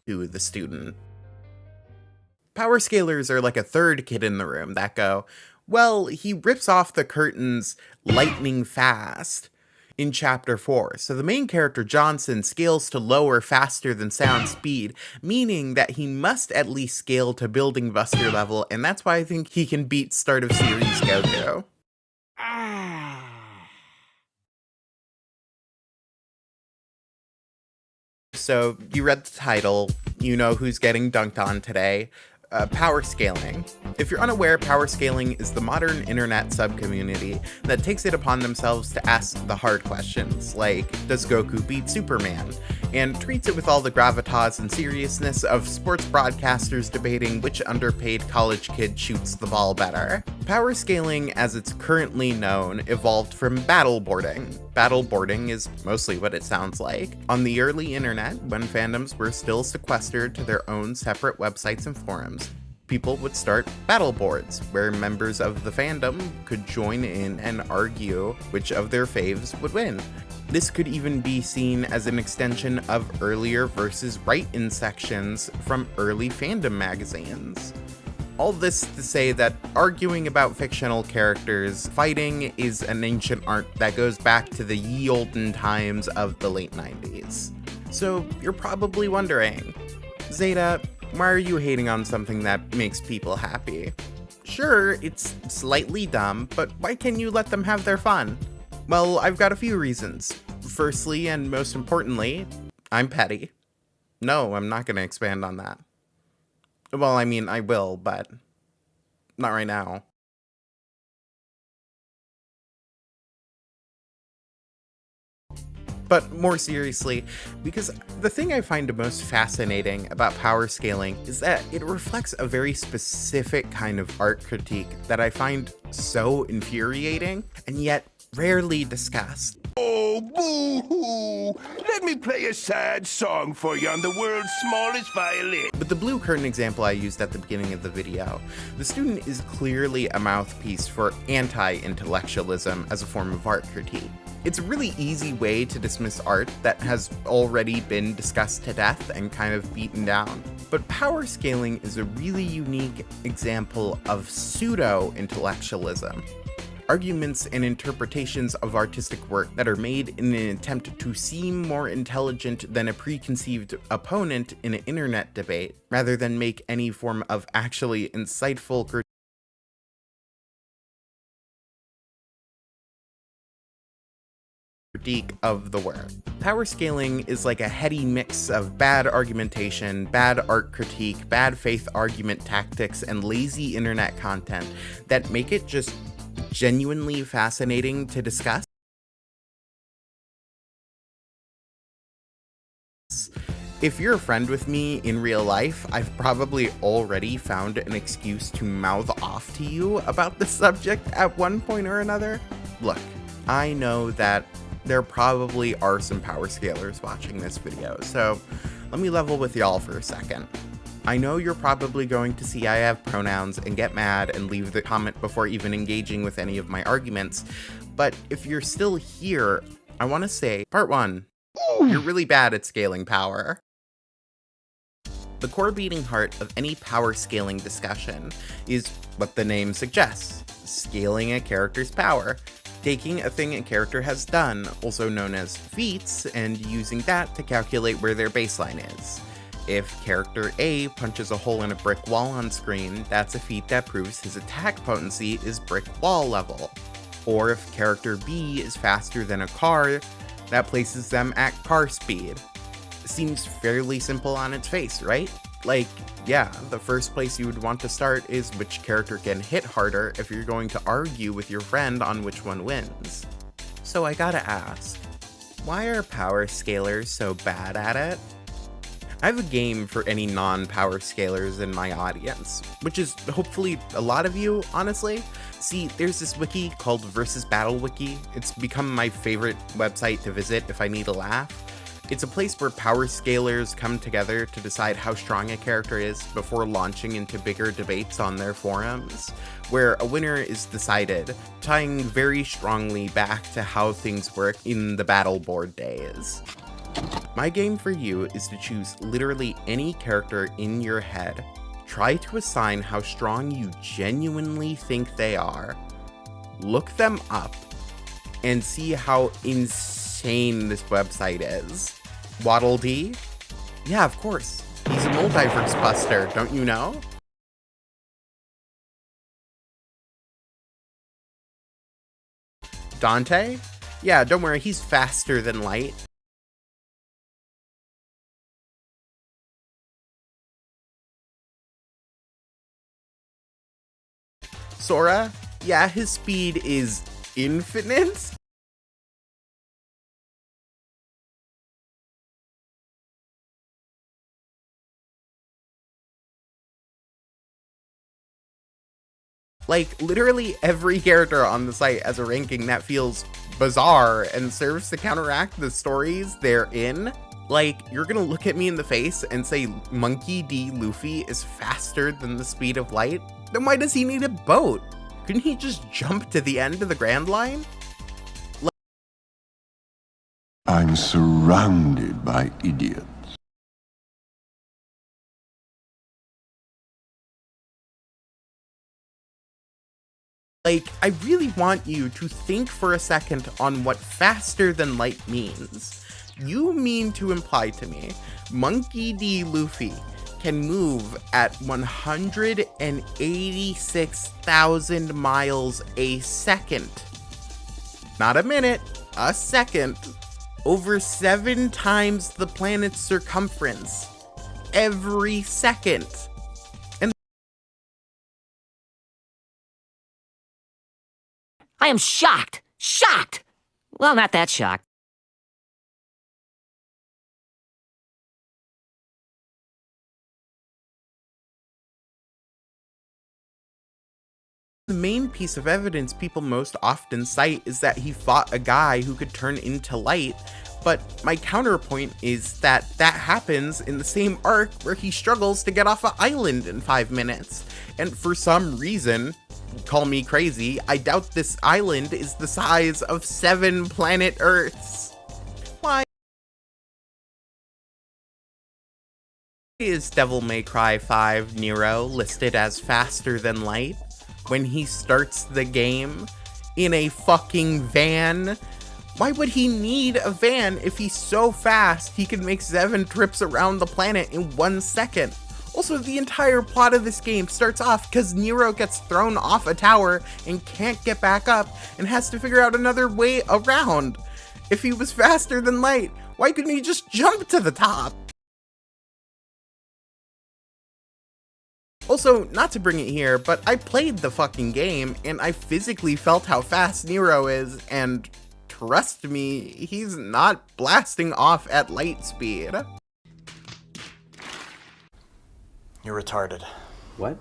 to the student. Power scalers are like a third kid in the room that go, well, he rips off the curtains lightning fast in chapter 4. So the main character, Johnson, scales to lower faster than sound speed, meaning that he must at least scale to Building Buster level, and that's why I think he can beat start of series Goku. So you read the title, you know who's getting dunked on today. Power scaling. If you're unaware, power scaling is the modern internet subcommunity that takes it upon themselves to ask the hard questions, like, does Goku beat Superman? And treats it with all the gravitas and seriousness of sports broadcasters debating which underpaid college kid shoots the ball better. Power scaling, as it's currently known, evolved from battleboarding. Battleboarding is mostly what it sounds like. On the early internet, when fandoms were still sequestered to their own separate websites and forums, people would start battle boards, where members of the fandom could join in and argue which of their faves would win. This could even be seen as an extension of earlier versus write-in sections from early fandom magazines. All this to say that arguing about fictional characters fighting is an ancient art that goes back to the ye olden times of the late 90s. So you're probably wondering, Zeta, why are you hating on something that makes people happy? Sure, it's slightly dumb, but why can't you let them have their fun? Well, I've got a few reasons. Firstly, and most importantly, I'm petty. No, I'm not going to expand on that. Well, I mean, I will, but not right now. But more seriously, because the thing I find most fascinating about power scaling is that it reflects a very specific kind of art critique that I find so infuriating and yet rarely discussed. Oh, boo-hoo! Let me play a sad song for you on the world's smallest violin. With the blue curtain example I used at the beginning of the video, the student is clearly a mouthpiece for anti-intellectualism as a form of art critique. It's a really easy way to dismiss art that has already been discussed to death and kind of beaten down. But power scaling is a really unique example of pseudo-intellectualism. Arguments and interpretations of artistic work that are made in an attempt to seem more intelligent than a preconceived opponent in an internet debate, rather than make any form of actually insightful critique of the work. Power scaling is like a heady mix of bad argumentation, bad art critique, bad faith argument tactics, and lazy internet content that make it just genuinely fascinating to discuss. If you're a friend with me in real life, I've probably already found an excuse to mouth off to you about the subject at one point or another. Look, I know that there probably are some power scalers watching this video, so let me level with y'all for a second. I know you're probably going to see I have pronouns and get mad and leave the comment before even engaging with any of my arguments, but if you're still here, I want to say, part 1, you're really bad at scaling power. The core beating heart of any power scaling discussion is what the name suggests, scaling a character's power. Taking a thing a character has done, also known as feats, and using that to calculate where their baseline is. If character A punches a hole in a brick wall on screen, that's a feat that proves his attack potency is brick wall level. Or if character B is faster than a car, that places them at car speed. Seems fairly simple on its face, right? Like, yeah, the first place you would want to start is which character can hit harder if you're going to argue with your friend on which one wins. So I gotta ask, why are power scalers so bad at it? I have a game for any non-power scalers in my audience, which is hopefully a lot of you, honestly. See, there's this wiki called Versus Battle Wiki. It's become my favorite website to visit if I need a laugh. It's a place where power scalers come together to decide how strong a character is before launching into bigger debates on their forums, where a winner is decided, tying very strongly back to how things work in the battle board days. My game for you is to choose literally any character in your head. Try to assign how strong you genuinely think they are. Look them up and see how insane this website is. Waddle Dee? Yeah, of course. He's a multiverse buster, don't you know? Dante? Yeah, don't worry, he's faster than light. Sora? Yeah, his speed is infinite? Like, literally every character on the site has a ranking that feels bizarre and serves to counteract the stories they're in. Like, you're gonna look at me in the face and say Monkey D. Luffy is faster than the speed of light? Then why does he need a boat? Couldn't he just jump to the end of the Grand Line? I'm surrounded by idiots. Like, I really want you to think for a second on what faster than light means. You mean to imply to me, Monkey D. Luffy can move at 186,000 miles a second. Not a minute, a second. Over 7 times the planet's circumference. Every second. I am shocked! Shocked! Well, not that shocked. The main piece of evidence people most often cite is that he fought a guy who could turn into light, but my counterpoint is that that happens in the same arc where he struggles to get off an island in 5 minutes. And for some reason, call me crazy, I doubt this island is the size of 7 planet Earths. Why is Devil May Cry 5 Nero listed as faster than light when he starts the game in a fucking van? Why would he need a van if he's so fast he can make 7 trips around the planet in 1 second? Also, the entire plot of this game starts off because Nero gets thrown off a tower and can't get back up and has to figure out another way around. If he was faster than light, why couldn't he just jump to the top? Also, not to bring it here, but I played the fucking game and I physically felt how fast Nero is, and trust me, he's not blasting off at light speed. You're retarded. What?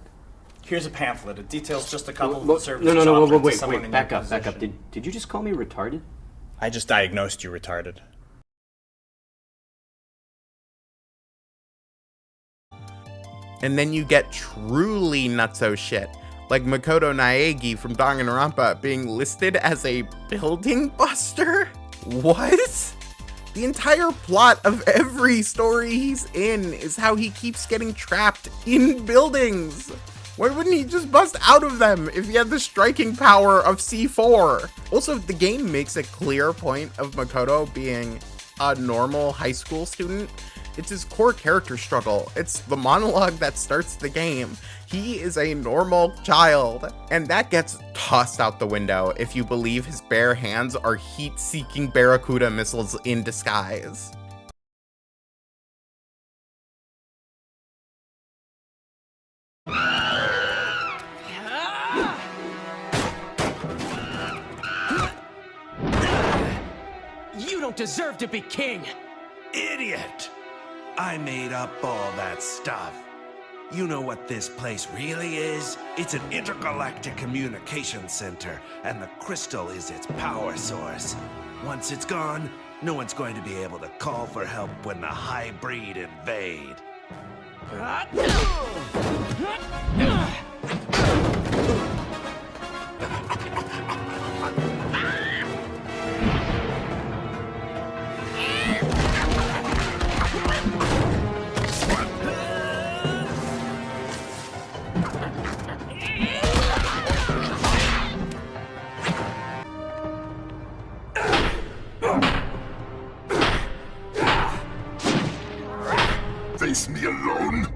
Here's a pamphlet. It details just a couple of No, the services no, offered to wait, someone in back your up, back up. position. Did you just call me retarded? I just diagnosed you retarded. And then you get truly nutso shit, like Makoto Naegi from Danganronpa being listed as a building buster? What? The entire plot of every story he's in is how he keeps getting trapped in buildings. Why wouldn't he just bust out of them if he had the striking power of C4? Also, the game makes a clear point of Makoto being a normal high school student. It's his core character struggle. It's the monologue that starts the game. He is a normal child, and that gets tossed out the window if you believe his bare hands are heat-seeking Barracuda missiles in disguise. You don't deserve to be king! Idiot! I made up all that stuff. You know what this place really is? It's an intergalactic communication center, and the crystal is its power source. Once it's gone, no one's going to be able to call for help when the high breed invade. face me alone?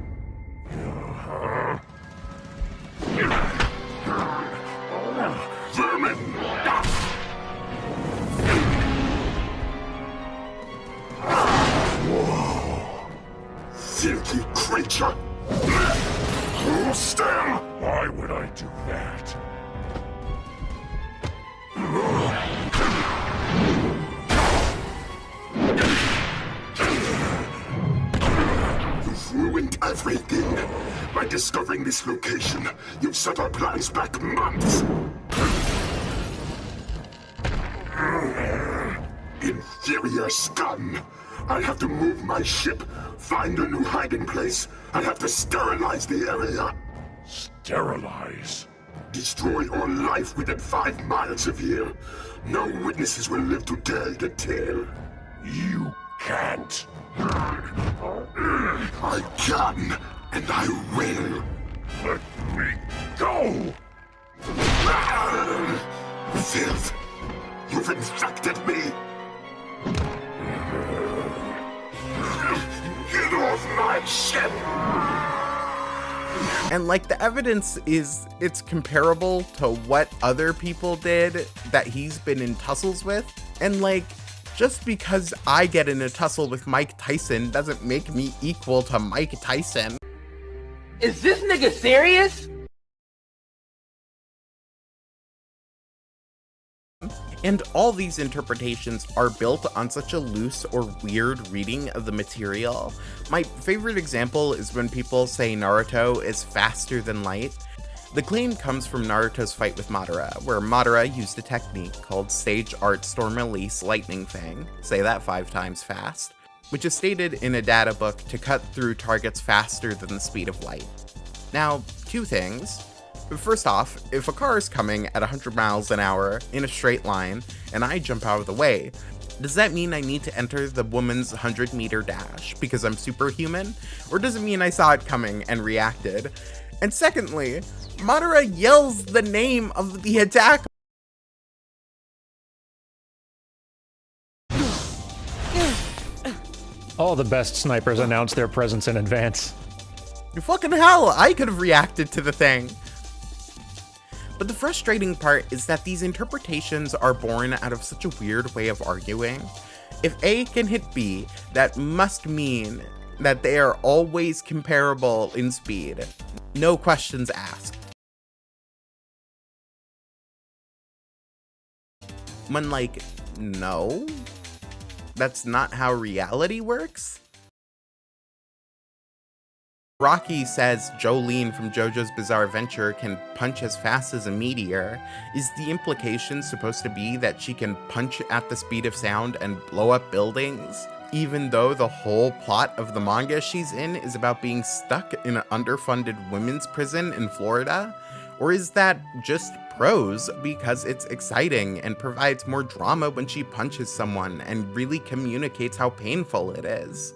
Vermin! Whoa! Filthy creature! Hold still! Why would I do that? You've ruined everything. By discovering this location, you've set our plans back months. Inferior scum! I have to move my ship, find a new hiding place. I have to sterilize the area. Sterilize? Destroy all life within 5 miles of here. No witnesses will live to tell the tale. You can't. I can, and I will. Let me go! Filth! You've infected me! Get off my ship! And like the evidence is it's comparable to what other people did that he's been in tussles with. And like, just because I get in a tussle with Mike Tyson doesn't make me equal to Mike Tyson. Is this nigga serious? And all these interpretations are built on such a loose or weird reading of the material. My favorite example is when people say Naruto is faster than light. The claim comes from Naruto's fight with Madara, where Madara used a technique called Sage Art Storm Release Lightning Fang, say that 5 times fast, which is stated in a data book to cut through targets faster than the speed of light. Now, 2 things. First off, if a car is coming at 100 miles an hour in a straight line and I jump out of the way, does that mean I need to enter the woman's 100-meter dash because I'm superhuman? Or does it mean I saw it coming and reacted? And secondly, Madara yells the name of the attack. All the best snipers announce their presence in advance. Fucking hell, I could have reacted to the thing. But the frustrating part is that these interpretations are born out of such a weird way of arguing. If A can hit B, that must mean that they are always comparable in speed. No questions asked. When like, no, that's not how reality works. Rocky says Jolene from JoJo's Bizarre Adventure can punch as fast as a meteor. Is the implication supposed to be that she can punch at the speed of sound and blow up buildings? Even though the whole plot of the manga she's in is about being stuck in an underfunded women's prison in Florida? Or is that just prose because it's exciting and provides more drama when she punches someone and really communicates how painful it is?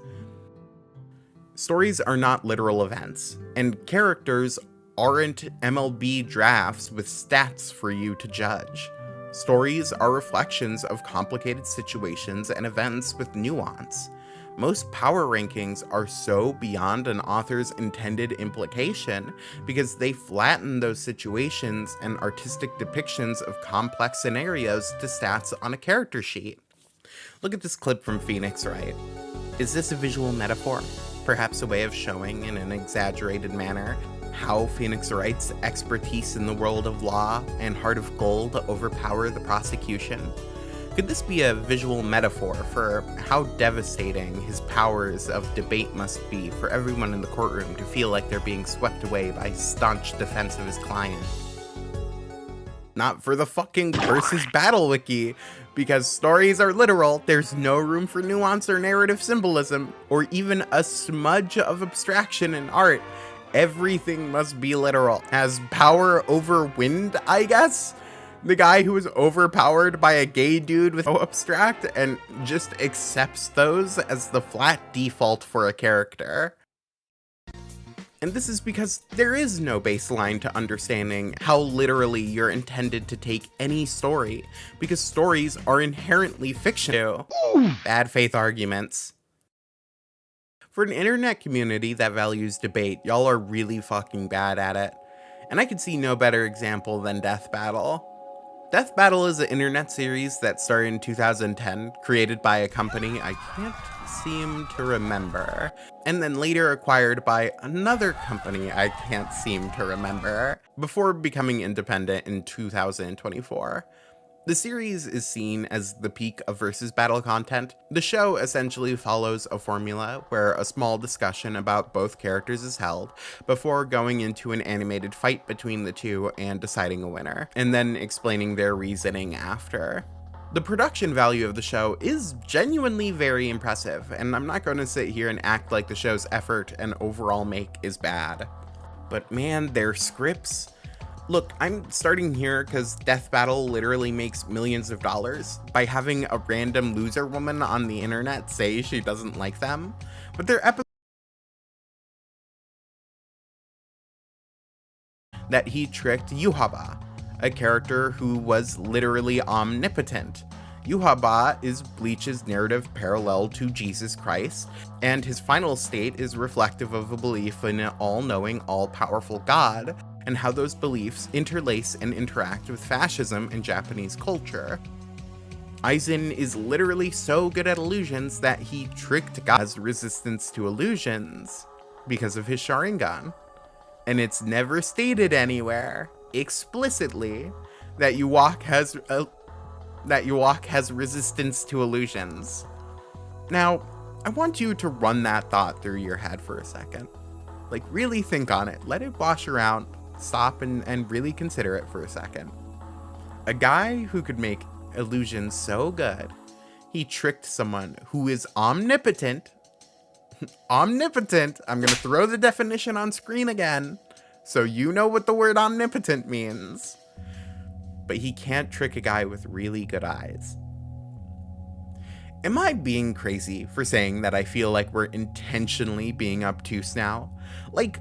Stories are not literal events, and characters aren't MLB drafts with stats for you to judge. Stories are reflections of complicated situations and events with nuance. Most power rankings are so beyond an author's intended implication because they flatten those situations and artistic depictions of complex scenarios to stats on a character sheet. Look at this clip from Phoenix Wright. Is this a visual metaphor? Perhaps a way of showing in an exaggerated manner how Phoenix Wright's expertise in the world of law and Heart of Gold overpower the prosecution? Could this be a visual metaphor for how devastating his powers of debate must be for everyone in the courtroom to feel like they're being swept away by his staunch defense of his client? Not for the fucking versus battle wiki, because stories are literal, there's no room for nuance or narrative symbolism, or even a smudge of abstraction in art. Everything must be literal. Has power over wind, I guess? The guy who is overpowered by a gay dude with no abstract and just accepts those as the flat default for a character. And this is because there is no baseline to understanding how literally you're intended to take any story, because stories are inherently fictional. Bad faith arguments. For an internet community that values debate, y'all are really fucking bad at it. And I could see no better example than Death Battle. Death Battle is an internet series that started in 2010, created by a company I can't seem to remember, and then later acquired by another company I can't seem to remember, before becoming independent in 2024. The series is seen as the peak of versus battle content. The show essentially follows a formula where a small discussion about both characters is held before going into an animated fight between the two and deciding a winner, and then explaining their reasoning after. The production value of the show is genuinely very impressive, and I'm not going to sit here and act like the show's effort and overall make is bad. But man, their scripts... Look, I'm starting here because Death Battle literally makes millions of dollars by having a random loser woman on the internet say she doesn't like them, but their episode that he tricked Yuhaba, a character who was literally omnipotent. Yuhaba is Bleach's narrative parallel to Jesus Christ, and his final state is reflective of a belief in an all-knowing, all-powerful God, and how those beliefs interlace and interact with fascism and Japanese culture. Aizen is literally so good at illusions that he tricked God's resistance to illusions because of his Sharingan. And it's never stated anywhere, explicitly, that Yuwak has resistance to illusions. Now, I want you to run that thought through your head for a second. Like, really think on it. Let it wash around. Stop and really consider it for a second. A guy who could make illusions so good, he tricked someone who is omnipotent. Omnipotent. I'm going to throw the definition on screen again, so you know what the word omnipotent means. But he can't trick a guy with really good eyes. Am I being crazy for saying that I feel like we're intentionally being obtuse now? Like,